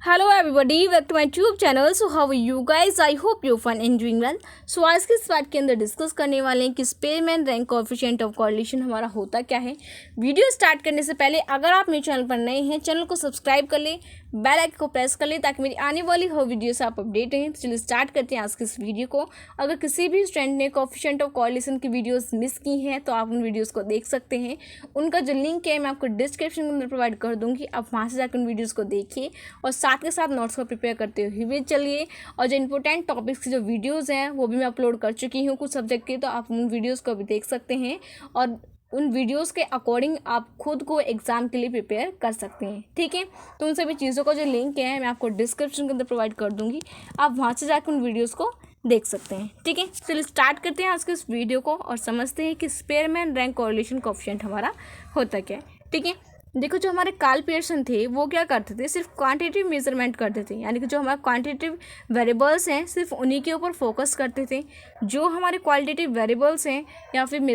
Hello everybody, welcome to my YouTube channel. So how are you guys? I hope you fun and doing well. So आज के इस part के अंदर discuss करने वाले हैं कि Spearman rank coefficient of correlation हमारा होता क्या है। वीडियो स्टार्ट करने से पहले अगर आप मेरे चैनल पर नए हैं, चैनल को सब्सक्राइब कर लें, बेल आइकन को प्रेस कर लें ताकि मेरी आने वाली हर वीडियो से आप अपडेट रहें। तो चलिए स्टार्ट करते हैं आज के इस वीडियो को। अगर किसी भी स्टूडेंट ने कोएफिशिएंट ऑफ कोरिलेशन की वीडियोस मिस की हैं तो आप उन वीडियोस को देख सकते हैं। उनका जो लिंक है मैं आपको डिस्क्रिप्शन के अंदर प्रोवाइड कर दूँगी, आप वहाँ से जाकर उन वीडियोज़ को देखिए और साथ के साथ नोट्स को प्रिपेयर करते हुए चलिए। और जो इंपॉर्टेंट टॉपिक्स की जो वीडियोस हैं वो भी मैं अपलोड कर चुकी हूँ कुछ सब्जेक्ट के, तो आप उन वीडियोस को भी देख सकते हैं और उन वीडियोस के अकॉर्डिंग आप खुद को एग्जाम के लिए प्रिपेयर कर सकते हैं। ठीक है, तो उन सभी चीज़ों का जो लिंक है मैं आपको डिस्क्रिप्शन के अंदर प्रोवाइड कर दूँगी, आप वहाँ से जाकर उन वीडियोज़ को देख सकते हैं। ठीक है, चलिए स्टार्ट करते हैं आज के इस वीडियो को और समझते हैं कि स्पेयरमैन रैंक कोरिलेशन कोएफिशिएंट हमारा होता क्या है। ठीक है, देखो जो हमारे कार्ल पियर्सन थे वो क्या करते थे, सिर्फ क्वांटिटेटिव मेजरमेंट करते थे, यानी कि जो हमारे क्वांटिटेटिव वेरिएबल्स हैं सिर्फ उन्हीं के ऊपर फोकस करते थे। जो हमारे क्वालिटेटिव वेरिएबल्स हैं या फिर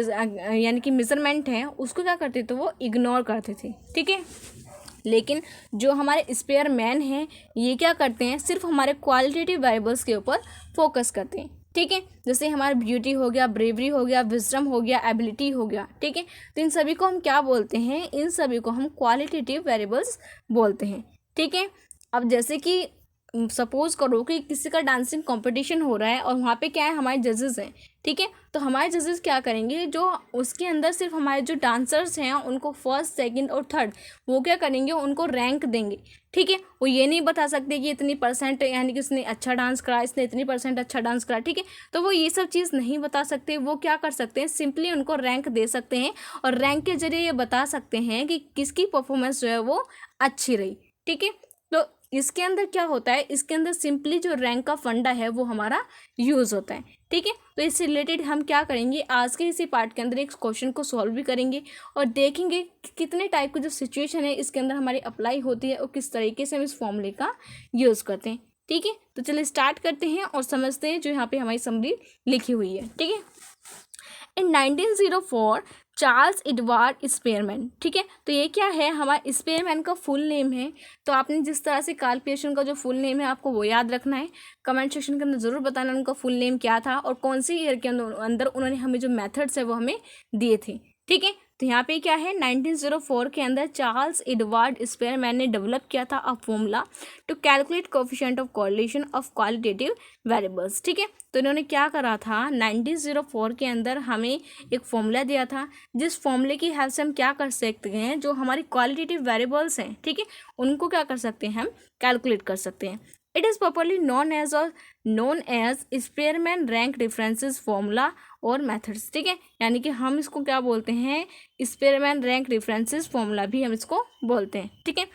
यानी कि मेजरमेंट हैं उसको क्या करते थे, वो इग्नोर करते थे। ठीक है, लेकिन जो हमारे स्पेयरमैन हैं ये क्या करते हैं, सिर्फ हमारे क्वालिटेटिव वेरिएबल्स के ऊपर फोकस करते हैं। ठीक है, जैसे हमारा ब्यूटी हो गया, ब्रेवरी हो गया, विजडम हो गया, एबिलिटी हो गया। ठीक है, तो इन सभी को हम क्या बोलते हैं, इन सभी को हम क्वालिटेटिव वेरिएबल्स बोलते हैं। ठीक है, अब जैसे कि सपोज करो कि किसी का डांसिंग कंपटीशन हो रहा है और वहाँ पे क्या है, हमारे जजेस हैं। ठीक है, तो हमारे जजेस क्या करेंगे, जो उसके अंदर सिर्फ हमारे जो डांसर्स हैं उनको फर्स्ट, सेकंड और थर्ड वो क्या करेंगे, उनको रैंक देंगे। ठीक है, वो ये नहीं बता सकते कि इतनी परसेंट, यानी कि इसने अच्छा डांस करा, इसने इतनी परसेंट अच्छा डांस करा। ठीक है, तो वो ये सब चीज़ नहीं बता सकते। वो क्या कर सकते हैं, सिंपली उनको रैंक दे सकते हैं और रैंक के जरिए ये बता सकते हैं कि किसकी परफॉर्मेंस जो है वो अच्छी रही। ठीक है, तो इसके अंदर क्या होता है, इसके अंदर सिंपली जो रैंक का फंडा है वो हमारा यूज़ होता है। ठीक है, तो इससे रिलेटेड हम क्या करेंगे, आज के इसी पार्ट के अंदर एक क्वेश्चन को सॉल्व भी करेंगे और देखेंगे कि कितने टाइप की जो सिचुएशन है इसके अंदर हमारी अप्लाई होती है और किस तरीके से हम इस फॉर्मूले का यूज़ करते हैं। ठीक है, तो चलिए स्टार्ट करते हैं और समझते हैं जो यहाँ पे हमारी समरी लिखी हुई है। ठीक है, इन 1904 चार्ल्स एडवर्ड स्पेयरमैन। ठीक है, तो ये क्या है, हमारा स्पेयरमैन का फुल नेम है। तो आपने जिस तरह से कार्ल पियर्सन का जो फुल नेम है आपको वो याद रखना है। कमेंट सेक्शन के अंदर ज़रूर बताना उनका फुल नेम क्या था और कौन सी ईयर के अंदर उन्होंने हमें जो मेथड्स है वो हमें दिए थे। ठीक है, तो यहाँ पे क्या है, 1904 के अंदर चार्ल्स एडवर्ड स्पेयरमैन ने डेवलप किया था a formula to calculate coefficient of correlation of qualitative variables. ठीक है, तो इन्होंने क्या करा था, 1904 के अंदर हमें एक फॉर्मूला दिया था जिस फॉर्मूले की हेल्प से हम क्या कर सकते हैं, जो हमारी क्वालिटेटिव वेरिएबल्स हैं, ठीक है, उनको क्या कर सकते हैं, हम कैलकुलेट कर सकते हैं। It is properly known as Spearman rank differences formula और मेथड्स। ठीक है, यानी कि हम इसको क्या बोलते हैं, स्पेयरमैन रैंक डिफरेंसेस फॉर्मूला भी हम इसको बोलते हैं। ठीक है,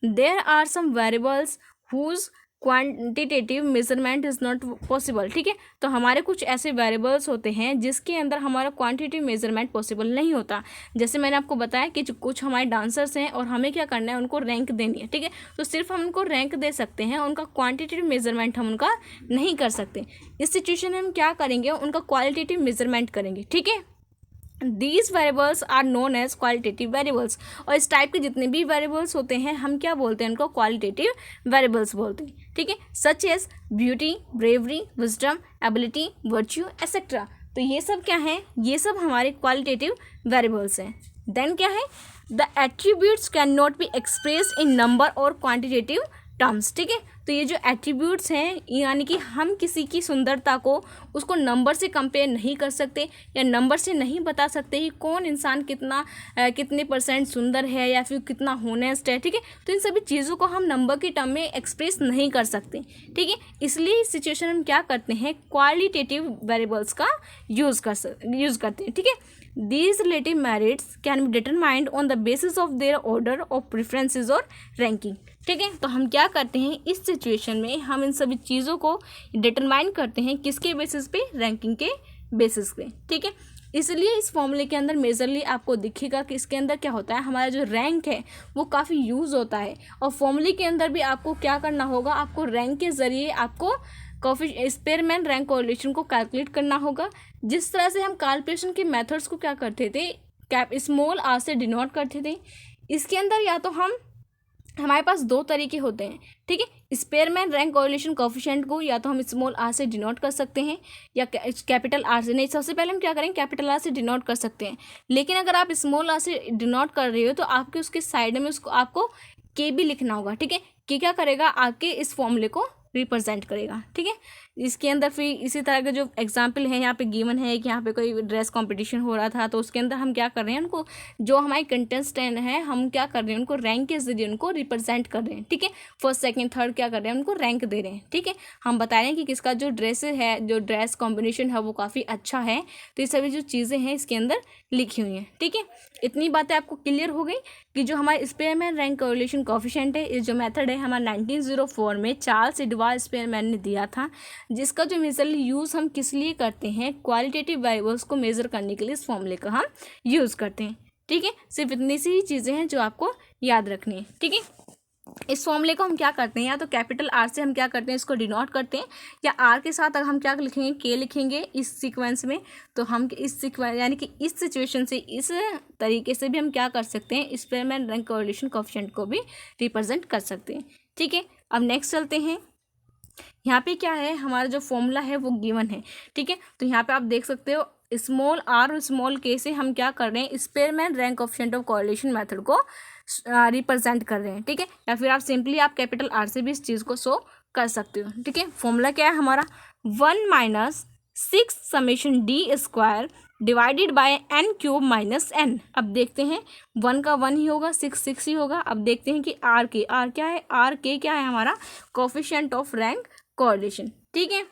there are some variables whose quantitative measurement is not possible. ठीक है, तो हमारे कुछ ऐसे वेरिएबल्स होते हैं जिसके अंदर हमारा क्वांटिटेटिव मेजरमेंट पॉसिबल नहीं होता। जैसे मैंने आपको बताया कि जो कुछ हमारे डांसर्स हैं और हमें क्या करना है, उनको रैंक देनी है। ठीक है, तो सिर्फ हम उनको रैंक दे सकते हैं, उनका क्वांटिटेटिव मेजरमेंट हम उनका नहीं कर सकते। इस सिचुएशन में हम क्या करेंगे, उनका क्वालिटेटिव मेजरमेंट करेंगे। ठीक है, these variables are known as qualitative variables. और इस टाइप के जितने भी वेरिएबल्स होते हैं हम क्या बोलते हैं, उनको क्वालिटेटिव वेरिएबल्स बोलते हैं। ठीक है, such as beauty, bravery, wisdom, ability, virtue etcetera. तो ये सब क्या है, ये सब हमारे क्वालिटेटिव वेरिएबल्स हैं। देन क्या है, the attributes can not be express in number और क्वान्टिटेटिव टर्म्स। ठीक है, तो ये जो एट्रीब्यूट्स हैं, यानी कि हम किसी की सुंदरता को उसको नंबर से कंपेयर नहीं कर सकते या नंबर से नहीं बता सकते कि कौन इंसान कितने परसेंट सुंदर है या फिर कितना होनेस्ट है। ठीक है, तो इन सभी चीज़ों को हम नंबर की टर्म में एक्सप्रेस नहीं कर सकते। ठीक है, इसलिए इस सिचुएशन में क्या करते हैं, क्वालिटेटिव वेरिएबल्स का यूज़ करते हैं। ठीक है, these relative merits can be determined on the basis of their order of preferences और ranking। ठीक है, तो हम क्या करते हैं, इस सिचुएशन में हम इन सभी चीज़ों को डिटरमाइन करते हैं किसके बेसिस पे, रैंकिंग के बेसिस पे। ठीक है, इसलिए इस फॉर्मूले के अंदर मेजरली आपको दिखेगा कि इसके अंदर क्या होता है, हमारा जो रैंक है वो काफ़ी यूज़ होता है। और फॉर्मूले के अंदर भी आपको क्या करना होगा, आपको रैंक के ज़रिए आपको स्पेयरमैन रैंक कोरिलेशन को कैलकुलेट करना होगा। जिस तरह से हम कार्ल पियर्सन के मेथड्स को क्या करते थे, स्मॉल आर से डिनोट करते थे, इसके अंदर या तो हम हमारे पास दो तरीके होते हैं, ठीक है। स्पेयरमैन रैंक कोरिलेशन कोफिशिएंट को या तो हम स्मॉल आर से डिनोट कर सकते हैं या कैपिटल आर से। नहीं, सबसे पहले हम क्या करेंगे, कैपिटल आर से डिनोट कर सकते हैं। लेकिन अगर आप स्मॉल आर से डिनोट कर रहे हो तो आपके उसके साइड में उसको आपको के भी लिखना होगा, ठीक है। के क्या करेगा, आपके इस फॉर्मूले को रिप्रेजेंट करेगा, ठीक है। इसके अंदर फिर इसी तरह के जो एग्जाम्पल है यहाँ पे गिवन है कि यहाँ पे कोई ड्रेस कंपटीशन हो रहा था, तो उसके अंदर हम क्या कर रहे हैं, उनको जो हमारे कंटेस्टेंट हैं हम क्या कर रहे हैं, उनको रैंक के जरिए उनको रिप्रेजेंट कर रहे हैं, ठीक है। फर्स्ट सेकंड थर्ड क्या कर रहे हैं, उनको रैंक दे रहे हैं, ठीक है। हम बता रहे हैं कि किसका जो ड्रेस है, जो ड्रेस कॉम्बिनेशन है वो काफ़ी अच्छा है। तो ये सभी जो चीज़ें हैं इसके अंदर लिखी हुई हैं, ठीक है। इतनी बातें आपको क्लियर हो गई कि जो हमारे स्पेयरमैन रैंक कोरिलेशन कोफिशिएंट है, ये जो मेथड है हमारा 1904 में चार्ल्स एडवर्ड स्पेयरमैन ने दिया था, जिसका जो मेजरली यूज़ हम किस लिए करते हैं, क्वालिटेटिव वेरिएबल्स को मेज़र करने के लिए इस फॉर्मूले का हम यूज़ करते हैं, ठीक है। सिर्फ इतनी सी ही चीज़ें हैं जो आपको याद रखनी है, ठीक है। इस फॉर्मूले को हम क्या करते हैं, या तो कैपिटल आर से हम क्या करते हैं, इसको डिनोट करते हैं, या आर के साथ अगर हम क्या लिखेंगे, के लिखेंगे इस सीक्वेंस में, तो हम इस सीक्वेंस यानी कि इस सिचुएशन से इस तरीके से भी हम क्या कर सकते हैं, स्पेयरमैन रैंक कोरिलेशन कोफिशिएंट को भी रिप्रेजेंट कर सकते हैं, ठीक है। अब नेक्स्ट चलते हैं। यहाँ पे क्या है, हमारा जो फॉर्मूला है वो गिवन है, ठीक है। तो यहाँ पे आप देख सकते हो स्मॉल आर और स्मॉल के से हम क्या कर रहे हैं, Spearman rank coefficient of correlation method को रिप्रेजेंट कर रहे हैं, ठीक है। या फिर आप सिंपली आप कैपिटल आर से भी इस चीज़ को शो कर सकते हो, ठीक है। फॉर्मूला क्या है हमारा, 1 - 6 d² divided by n³ - n। अब देखते हैं 1 का 1 ही होगा, 6 ही होगा। अब देखते हैं कि आर क्या है, आर के क्या है हमारा, कोफिशिएंट ऑफ रैंक कोरिलेशन, ठीक है।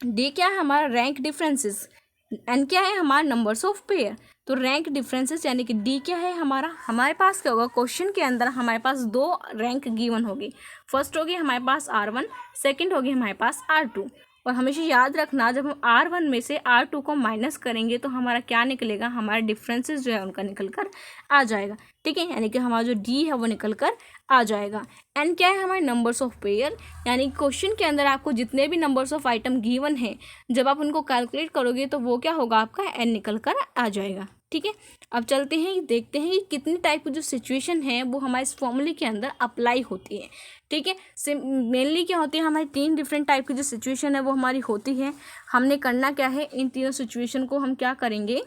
डी क्या है हमारा, रैंक डिफरेंसेस। एन क्या है हमारा, नंबर्स ऑफ पेयर। तो रैंक डिफरेंसेस यानी कि डी क्या है हमारा, हमारे पास क्या होगा, क्वेश्चन के अंदर हमारे पास दो रैंक गिवन होगी। फर्स्ट होगी हमारे पास R1, सेकंड होगी हमारे पास R2। और हमेशा याद रखना, जब हम R1 में से R2 को माइनस करेंगे तो हमारा क्या निकलेगा, हमारा डिफरेंसेस जो है उनका निकल कर आ जाएगा, ठीक है। यानी कि हमारा जो डी है वो निकल कर आ जाएगा। एन क्या है हमारे, नंबर्स ऑफ पेयर, यानी क्वेश्चन के अंदर आपको जितने भी नंबर्स ऑफ आइटम गिवन है, जब आप उनको कैलकुलेट करोगे तो वो क्या होगा, आपका एन निकल कर आ जाएगा, ठीक है। अब चलते हैं, देखते हैं कि कितनी टाइप की जो सिचुएशन है वो हमारे इस फॉर्मूले के अंदर अप्लाई होती है, ठीक है। मेनली क्या होती है, हमारी 3 डिफरेंट टाइप की जो सिचुएशन है वो हमारी होती है। हमने करना क्या है, इन तीनों सिचुएशन को हम क्या करेंगे,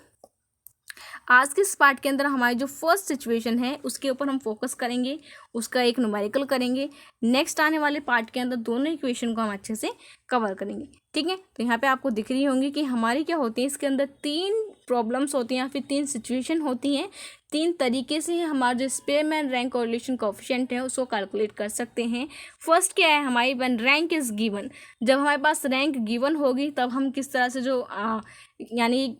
आज के इस पार्ट के अंदर हमारी जो फर्स्ट सिचुएशन है उसके ऊपर हम फोकस करेंगे, उसका एक न्यूमेरिकल करेंगे। नेक्स्ट आने वाले पार्ट के अंदर दोनों इक्वेशन को हम अच्छे से कवर करेंगे, ठीक है। तो यहाँ पे आपको दिख रही होंगी कि हमारी क्या होती है, इसके अंदर 3 प्रॉब्लम्स होती हैं या फिर 3 सिचुएशन होती हैं। 3 तरीके से हमारा जो स्पेयरमैन रैंक कोरिलेशन कोफिशिएंट है उसको कैलकुलेट कर सकते हैं। फर्स्ट क्या है हमारी, व्हेन रैंक इज़ गिवन। जब हमारे पास रैंक गिवन होगी तब हम किस तरह से जो यानी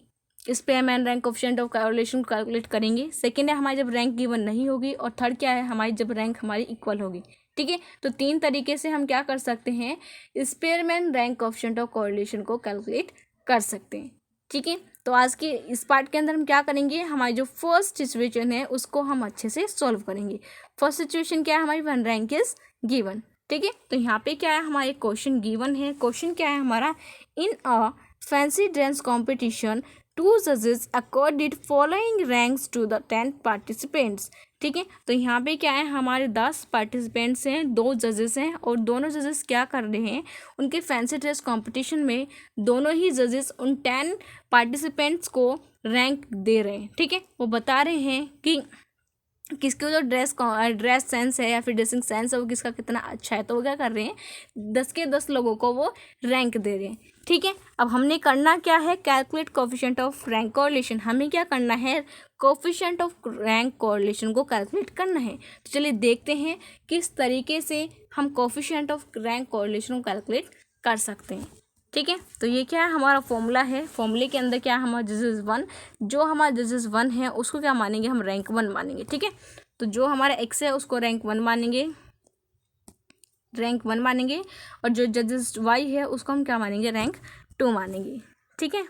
Spearman rank coefficient of correlation को कैलकुलेट करेंगे। सेकेंड है हमारी जब रैंक गिवन नहीं होगी, और थर्ड क्या है हमारी जब रैंक हमारी इक्वल होगी, ठीक है। तो 3 तरीके से हम क्या कर सकते हैं, Spearman rank coefficient of correlation को कैलकुलेट कर सकते हैं, ठीक है। तो आज के इस पार्ट के अंदर हम क्या करेंगे, हमारी जो फर्स्ट सिचुएशन है उसको हम अच्छे से सॉल्व करेंगे। फर्स्ट सिचुएशन क्या है हमारी, व्हेन रैंक इज गिवन, ठीक है। तो यहाँ पे क्या है, हमारे क्वेश्चन गिवन है। क्वेश्चन क्या है हमारा, in a fancy dance competition 2 judges accorded following ranks to the 10 participants, ठीक है। तो यहाँ पे क्या है, हमारे 10 पार्टिसिपेंट्स हैं, 2 जजेस हैं, और दोनों जजेस क्या कर रहे हैं, उनके फैंसी ड्रेस कंपटीशन में दोनों ही जजेस उन 10 पार्टिसिपेंट्स को रैंक दे रहे हैं, ठीक है। वो बता रहे हैं कि किसको जो ड्रेस सेंस है या फिर ड्रेसिंग सेंस है वो किसका कितना अच्छा है। तो वो क्या कर रहे हैं, 10 के 10 लोगों को वो रैंक दे रहे हैं, ठीक है। अब हमने करना क्या है, calculate coefficient of rank correlation. हमें क्या करना है, कोफिशिएंट ऑफ रैंक कोरिलेशन को कैलकुलेट करना है। तो चलिए देखते हैं किस तरीके से हम कोफिशिएंट ऑफ रैंक कोरिलेशन को कैलकुलेट कर सकते हैं, ठीक है। तो ये क्या है, हमारा फॉर्मूला है। फॉर्मूले के अंदर क्या है, हमारा जजेस 1, जो हमारा जजेस 1 है उसको क्या मानेंगे, हम रैंक 1 मानेंगे, ठीक है। तो जो हमारा x है उसको रैंक 1 मानेंगे, और जो जजेस y है उसको हम क्या मानेंगे, रैंक 2 मानेंगे, ठीक है।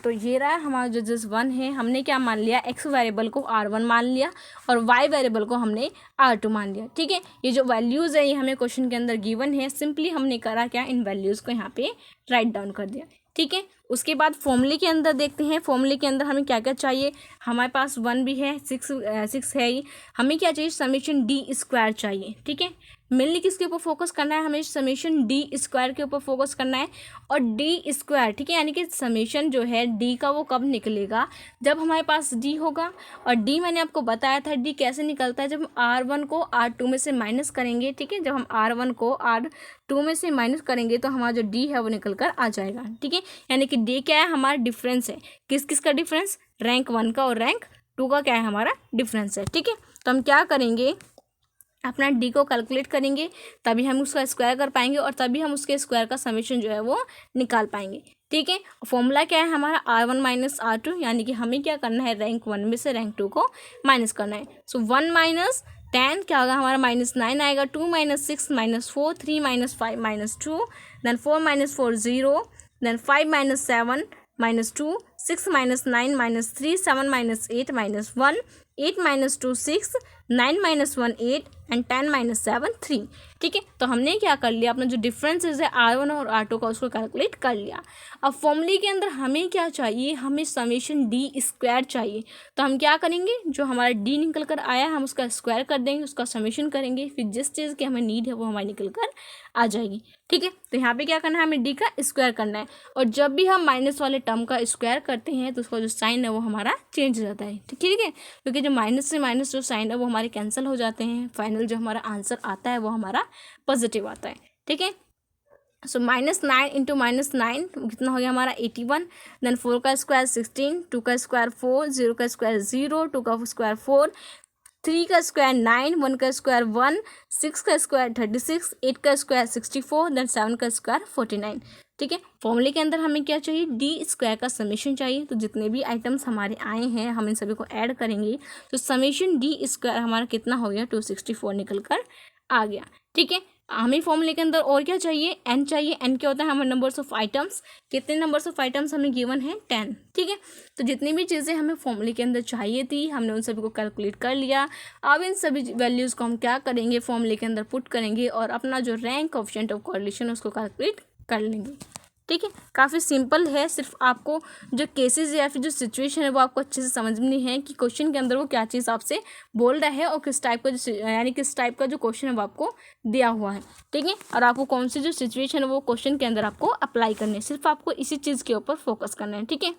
तो ये रहा हमारा जो जजेस 1 है, हमने क्या मान लिया, x वेरिएबल को R1 मान लिया और y वेरिएबल को हमने R2 मान लिया, ठीक है। ये जो वैल्यूज़ है ये हमें क्वेश्चन के अंदर गिवन है, सिंपली हमने करा क्या, इन वैल्यूज़ को यहाँ पे राइट डाउन कर दिया, ठीक है। उसके बाद फॉर्मूले के अंदर देखते हैं, फॉर्मूले के अंदर हमें क्या क्या चाहिए। हमारे पास 1 भी है, 6 है ही। हमें क्या चाहिए, समेशन डी स्क्वायर चाहिए। ठीक है, मेनली किसके ऊपर फोकस करना है, हमें समेशन डी स्क्वायर के ऊपर फोकस करना है। और डी स्क्वायर, ठीक है, यानी कि समेशन जो है डी का वो कब निकलेगा, जब हमारे पास डी होगा। और डी मैंने आपको बताया था डी कैसे निकलता है, जब हम R1 को R2 में से माइनस करेंगे। ठीक है, जब हम R1 को R2 में से माइनस करेंगे तो हमारा जो डी है वो निकल कर आ जाएगा। ठीक है, यानी कि डी क्या है, हमारा डिफरेंस है। किस किस का डिफरेंस, रैंक 1 का और रैंक 2 का क्या है, हमारा डिफरेंस है। ठीक है, तो हम क्या करेंगे, अपना डी को कैलकुलेट करेंगे, तभी हम उसका स्क्वायर कर पाएंगे और तभी हम उसके स्क्वायर का समेशन जो है वो निकाल पाएंगे। ठीक है, फॉर्मूला क्या है हमारा, R1 माइनस R2, यानी कि हमें क्या करना है, रैंक 1 में से रैंक 2 को माइनस करना है। सो 1 माइनस 10 क्या होगा हमारा, -9 आएगा। 2 minus 6 -4, 3 minus 5 -2, then 4 minus 4 0, then 5 minus 7 -2, 6 minus 9 -3, 7 minus 8 -1, 8 minus 2 6, 9 minus 1 8 and 10 minus 7 3। ठीक है, तो हमने क्या कर लिया, अपना जो डिफरेंसेस है R1 और R2 का उसको कैलकुलेट कर लिया। अब फॉर्मूले के अंदर हमें क्या चाहिए, हमें समेशन डी स्क्वायर चाहिए। तो हम क्या करेंगे, जो हमारा डी निकल कर आया हम उसका स्क्वायर कर देंगे, उसका समेशन करेंगे, फिर जिस चीज़ की हमें नीड है वो हमारी निकल कर आ जाएगी। ठीक है, तो यहाँ पे क्या करना है, हमें डी का स्क्वायर करना है। और जब भी हम माइनस वाले टर्म का स्क्वायर करते हैं तो उसका जो साइन है वो हमारा चेंज हो जाता है। ठीक है, क्योंकि जो माइनस से माइनस जो साइन है वो हमारे कैंसिल हो जाते हैं। फाइनल जो हमारा आंसर आता है वो हमारा पॉजिटिव आता है। ठीक है, सो -9 इंटू -9 कितना हो गया हमारा 81, देन 4 का स्क्वायर 16, 2 का स्क्वायर 4, 0 का स्क्वायर 0, 2 का स्क्वायर 4, 3 का स्क्वायर 9, 1 का स्क्वायर 1, 6 का स्क्वायर 36, 8 का स्क्वायर 64, देन 7 का स्क्वायर 49। ठीक है, फॉर्मूले के अंदर हमें क्या चाहिए, डी स्क्वायर का समेशन चाहिए। तो जितने भी आइटम्स हमारे आए हैं हम इन सभी को ऐड करेंगे तो समेशन डी स्क्वायर हमारा कितना हो गया, 264 निकल कर आ गया। ठीक है, हमें फॉर्मूले के अंदर और क्या चाहिए, एन चाहिए। एन क्या होता है, हमारे नंबर्स ऑफ आइटम्स। कितने नंबर्स ऑफ आइटम्स हमें गिवन है, 10। ठीक है, तो जितनी भी चीज़ें हमें फॉर्मूले के अंदर चाहिए थी हमने उन सभी को कैलकुलेट कर लिया। अब इन सभी वैल्यूज़ को हम क्या करेंगे, फॉर्मूले के अंदर पुट करेंगे और अपना जो रैंक कोएफिशिएंट ऑफ कोरिलेशन उसको कैलकुलेट कर लेंगे। ठीक है, काफ़ी सिंपल है। सिर्फ आपको जो केसेस या फिर जो सिचुएशन है वो आपको अच्छे से समझनी है कि क्वेश्चन के अंदर वो क्या चीज़ आपसे बोल रहा है और किस टाइप का जो यानी किस टाइप का जो क्वेश्चन है वो आपको दिया हुआ है। ठीक है, और आपको कौन सी जो सिचुएशन है वो क्वेश्चन के अंदर आपको अप्लाई करनी है। सिर्फ आपको इसी चीज़ के ऊपर फोकस करना है। ठीक है,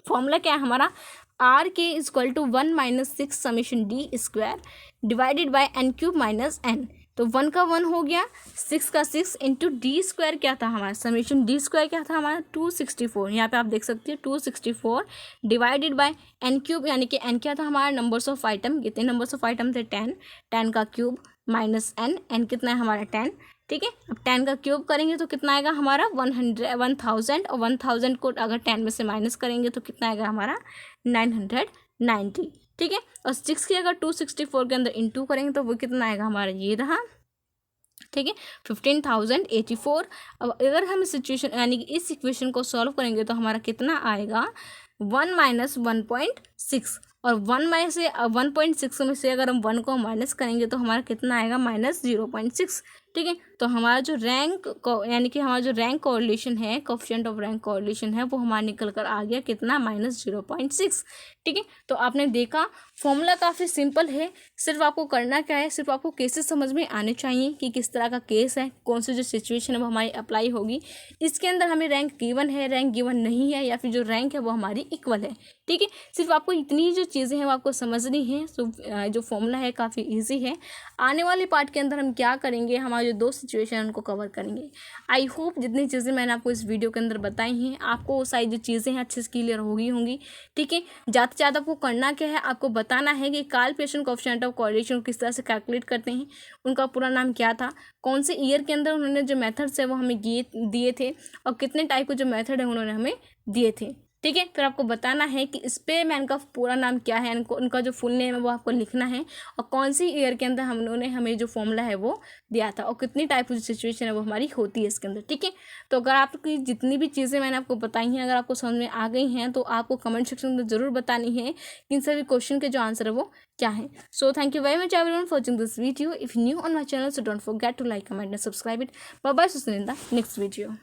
फॉर्मूला क्या है हमारा, R(k) = 1 - 6 summation D square divided by n³ - n। तो 1 का 1 हो गया, 6 का 6 इंटू डी स्क्वायर क्या था हमारा, समेशन डी स्क्वायर क्या था हमारा 264। यहाँ पे आप देख सकते हैं 264 डिवाइडेड बाय n³ यानी कि n क्या था हमारा, नंबर्स ऑफ आइटम। कितने नंबर्स ऑफ आइटम थे, 10। 10 का क्यूब माइनस n कितना है हमारा 10। ठीक है, अब 10 का क्यूब करेंगे तो कितना आएगा हमारा 1000 और 1000 को अगर 10 में से माइनस करेंगे तो कितना आएगा हमारा 990। ठीक है, और 6 की अगर 264 के अंदर इंटू करेंगे तो वो कितना आएगा हमारा, ये रहा। ठीक है, 15084। अब अगर हम सिचुएशन यानी कि इस इक्वेशन को सॉल्व करेंगे तो हमारा कितना आएगा 1 - 1.6 और 1/6 में से अगर हम 1 को माइनस करेंगे तो हमारा कितना आएगा -0.6। ठीक है, तो हमारा जो रैंक यानी कि हमारा जो रैंक कोरिलेशन है, कोएफिशिएंट ऑफ रैंक कोरिलेशन है वो हमारा निकल कर आ गया कितना -0.6। ठीक है, तो आपने देखा फॉर्मूला काफ़ी सिंपल है। सिर्फ आपको करना क्या है, सिर्फ आपको केसेस समझ में आने चाहिए कि किस तरह का केस है, कौन सी जो सिचुएशन है वो हमारी अप्लाई होगी। इसके अंदर हमें रैंक गिवन है, रैंक गिवन नहीं है, या फिर जो रैंक है वो हमारी इक्वल है। ठीक है, सिर्फ आपको इतनी जो चीज़ें हैं वो आपको समझनी है। जो फॉर्मूला है काफ़ी ईजी है। आने वाले पार्ट के अंदर हम क्या करेंगे, हमारे जो 2 सिचुएशन है उनको कवर करेंगे। आई होप जितनी चीज़ें मैंने आपको इस वीडियो के अंदर बताई हैं आपको वो सारी जो चीज़ें हैं अच्छे से क्लियर होंगी। ठीक है, ज़्यादा से ज़्यादा आपको करना क्या है, आपको बताना है कि Karl Pearson coefficient of correlation किस तरह से कैलकुलेट करते हैं, उनका पूरा नाम क्या था, कौन से ईयर के अंदर उन्होंने जो मेथड्स है वो हमें दिए थे और कितने टाइप के जो मेथड है उन्होंने हमें दिए थे। ठीक है, फिर आपको बताना है कि स्पेयरमैन का पूरा नाम क्या है, उनका जो फुल नेम है वो आपको लिखना है और कौन सी ईयर के अंदर उन्होंने हमें जो फॉर्मूला है वो दिया था और कितनी टाइप की सिचुएशन है वो हमारी होती है इसके अंदर। ठीक है, तो अगर आपकी जितनी भी चीज़ें मैंने आपको बताई हैं अगर आपको समझ में आ गई हैं तो आपको कमेंट सेक्शन में ज़रूर बतानी है कि इन सभी क्वेश्चन के जो आंसर है वो क्या है। So thank you very much everyone for watching this video. If new on my channel so don't forget to like, comment and subscribe it. Bye bye, see you in the next video.